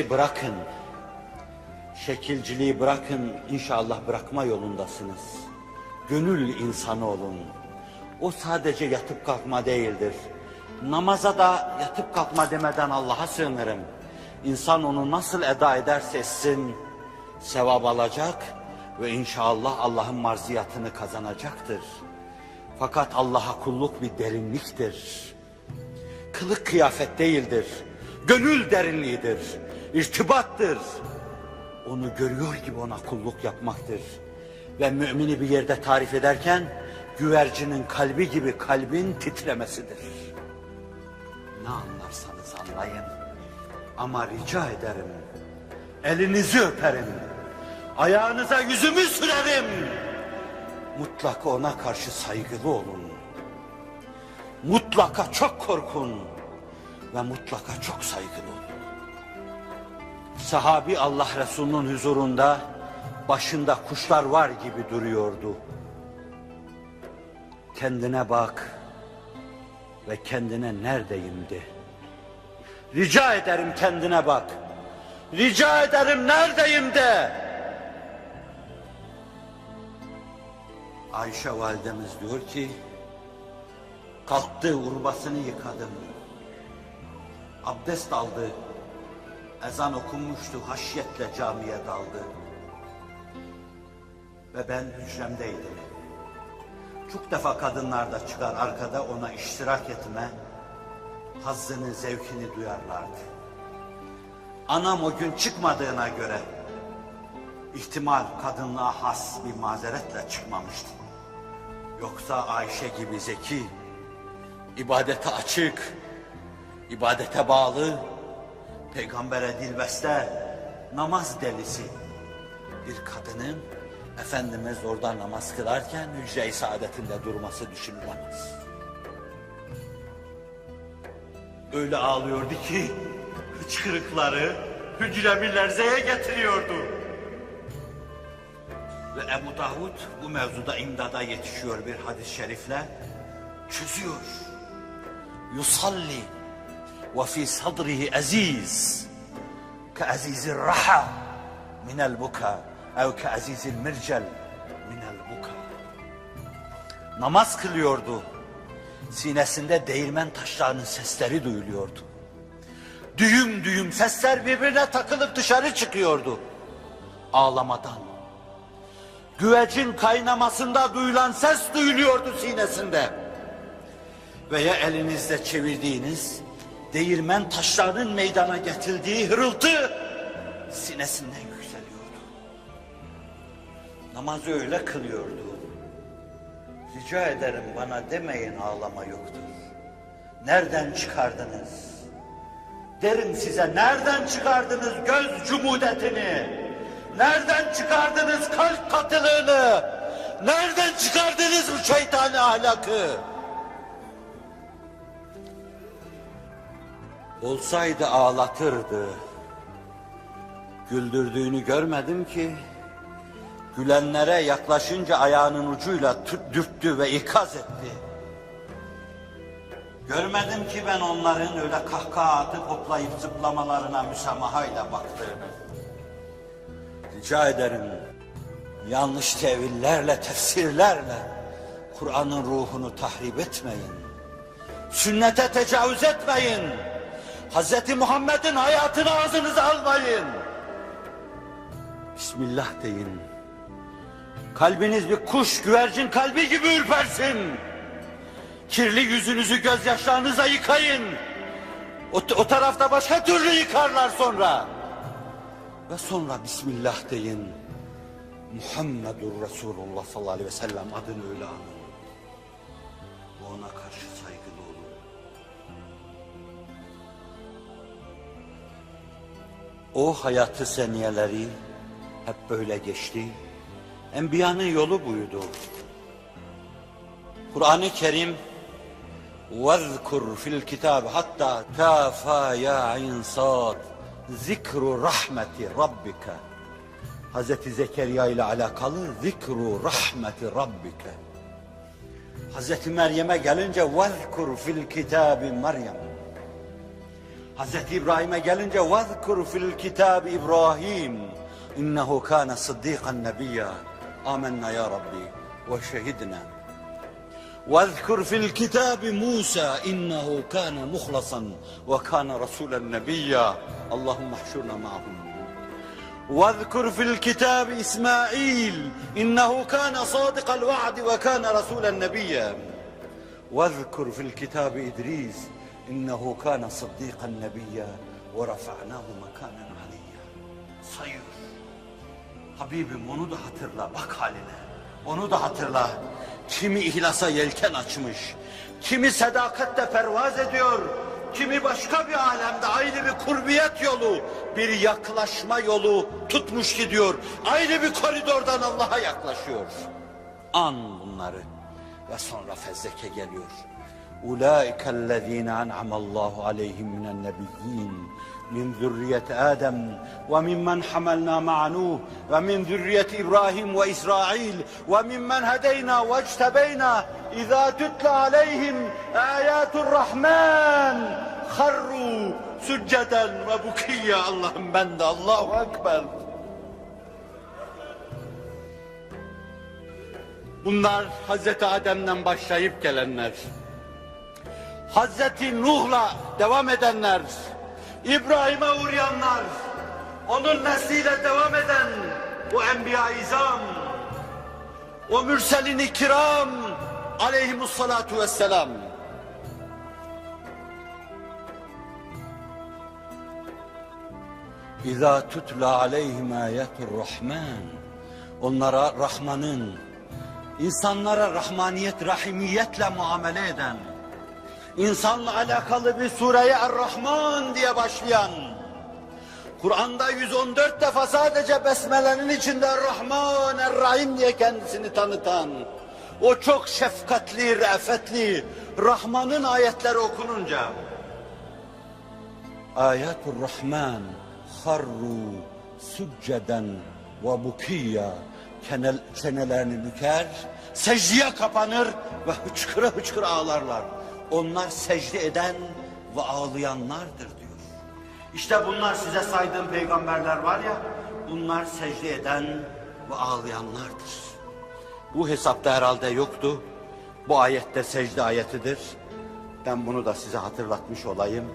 Şekilciliği bırakın. Şekilciliği bırakın, inşallah bırakma yolundasınız. Gönül insanı olun. O sadece yatıp kalkma değildir. Namaza da yatıp kalkma demeden Allah'a sığınırım. İnsan onu nasıl eda ederse etsin, sevap alacak ve inşallah Allah'ın marziyatını kazanacaktır. Fakat Allah'a kulluk bir derinliktir. Kılık kıyafet değildir. Gönül derinliğidir. İrtibattır. Onu görüyor gibi ona kulluk yapmaktır. Ve mümini bir yerde tarif ederken güvercinin kalbi gibi kalbin titremesidir. Ne anlarsanız anlayın. Ama rica ederim, elinizi öperim, ayağınıza yüzümü sürerim. Mutlaka ona karşı saygılı olun. Mutlaka çok korkun ve mutlaka çok saygılı olun. Sahabi Allah Resulü'nün huzurunda başında kuşlar var gibi duruyordu. Kendine bak ve kendine neredeyim de. Rica ederim kendine bak. Rica ederim neredeyim de. Ayşe validemiz diyor ki, kalktı, urbasını yıkadım. Abdest aldı. Ezan okunmuştu, haşyetle camiye daldı. Ve ben hücremdeydim. Çok defa kadınlar da çıkar arkada ona iştirak etme, hazzını, zevkini duyarlardı. Anam o gün çıkmadığına göre, ihtimal kadınlığa has bir mazeretle çıkmamıştı. Yoksa Ayşe gibi zeki, ibadete açık, ibadete bağlı, peygambere dilbeste, namaz delisi bir kadının Efendimiz orada namaz kılarken hücre-i saadetinde durması düşünülemez. Öyle ağlıyordu ki hıçkırıkları hücremi lerzeye getiriyordu. Ve Ebu Davud bu mevzuda imdada yetişiyor bir hadis-i şerifle, çözüyor. Yusalli ve fi sadrihi aziz ke azizir raha minel buka ev ke azizil mircel minel buka. Namaz kılıyordu. Sinesinde değirmen taşlarının sesleri duyuluyordu. Düğüm düğüm sesler birbirine takılıp dışarı çıkıyordu. Ağlamadan. Güvecin kaynamasında duyulan ses duyuluyordu sinesinde. Veya elinizde çevirdiğiniz değirmen taşlarının meydana getirdiği hırıltı sinesinden yükseliyordu. Namazı öyle kılıyordu. Rica ederim bana demeyin ağlama yoktur. Nereden çıkardınız? Derim size, nereden çıkardınız göz cumudetini? Nereden çıkardınız kalp katılığını? Nereden çıkardınız bu şeytani ahlakı? Olsaydı ağlatırdı. Güldürdüğünü görmedim ki. Gülenlere yaklaşınca ayağının ucuyla dürttü ve ikaz etti. Görmedim ki ben onların öyle kahkaha atıp hoplayıp zıplamalarına müsamahayla baktığımı. Rica ederim, yanlış tevillerle, tefsirlerle Kur'an'ın ruhunu tahrip etmeyin. Sünnete tecavüz etmeyin. Hz. Muhammed'in hayatını ağzınıza almayın. Bismillah deyin. Kalbiniz bir kuş, güvercin kalbi gibi ürpersin. Kirli yüzünüzü gözyaşlarınıza yıkayın. O tarafta başka türlü yıkarlar sonra. Ve sonra Bismillah deyin. Muhammedur Resulullah sallallahu aleyhi ve sellem adını öyle anın. Ona karşı saygılı olun. O hayatı seniyeleri hep böyle geçti. Enbiyanın yolu buydu. Kur'an-ı Kerim وَذْكُرْ فِي الْكِتَابِ hatta كَافَا يَا عِنْ صَادٍ zikru rahmeti rabbike. Hazreti Zekeriya ile alakalı zikru rahmeti rabbike. Hazreti Meryem'e gelince vezkur fil kitabi Meryem. Hazreti İbrahim'e gelince وَذْكُرْ فِي الْكِتَابِ İbrahim اِنَّهُ كَانَ صِدِّيقًا نَبِيًّا آمَنَّا يَا رَبِّي وَشَهِدْنَا وَذْكُرْ فِي الْكِتَابِ مُوسَى اِنَّهُ كَانَ مُخْلَصًا وَكَانَ رَسُولًا نَبِيًّا اللهم احشرنا معهم وَذْكُرْ فِي الْكِتَابِ إسماعيل إِنَّهُ كَانَ صَادِقَ الْوَعْدِ وَكَانَ رَسُولًا نَبِيًّا وَذْكُرْ فِي الْكِتَابِ إِدْرِيسَ إِنَّهُ كَانَ صِدِّيقًا نَبِيًّا وَرَفَعْنَاهُ مَكَانًا عَلِيًّا. Sayıyor. Habibim onu da hatırla, bak haline. Onu da hatırla. Kimi ihlasa yelken açmış, kimi sadakatle pervaz ediyor, kimi başka bir alemde ayrı bir kurbiyet yolu, bir yaklaşma yolu tutmuş gidiyor. Ayrı bir koridordan Allah'a yaklaşıyor. An bunları ve sonra fezleke geliyor. Ulaikellezine en'amallahu aleyhim minen nebiyyin min zürriyeti Adem ve mimmen hamalna ma'a Nuh ve min zürriyeti İbrahim ve İsrail ve mimmen hedeyna ve ectebeyna izâ tütle aleyhim âyâtur rahman harru sücceden ve bukiyya. Allah'ım ben de Allahu Ekber. Bunlar Hazreti Adem'den başlayıp gelenler. Hazreti Nuh'la devam edenler, İbrahim'e uğrayanlar, onun nesliyle devam eden o enbiya-i izam, o mürselin-i kiram aleyhimussalatu vesselam. İzâ tutla aleyhim âyetur rahman. Onlara Rahman'ın, insanlara rahmaniyet, rahimiyetle muamele eden, İnsanla alakalı bir sureye Er-Rahman diye başlayan, Kur'an'da 114 defa sadece Besmele'nin içinde Er-Rahman, Er-Rahim diye kendisini tanıtan, o çok şefkatli, re'fetli Rahman'ın ayetleri okununca, Ayatur Rahman harru sücceden ve bukiyya, çenelerini büker, secdeye kapanır ve hıçkıra hıçkıra ağlarlar. Onlar secde eden ve ağlayanlardır diyor. İşte bunlar size saydığım peygamberler var ya, bunlar secde eden ve ağlayanlardır. Bu hesapta herhalde yoktu. Bu ayette secde ayetidir. Ben bunu da size hatırlatmış olayım.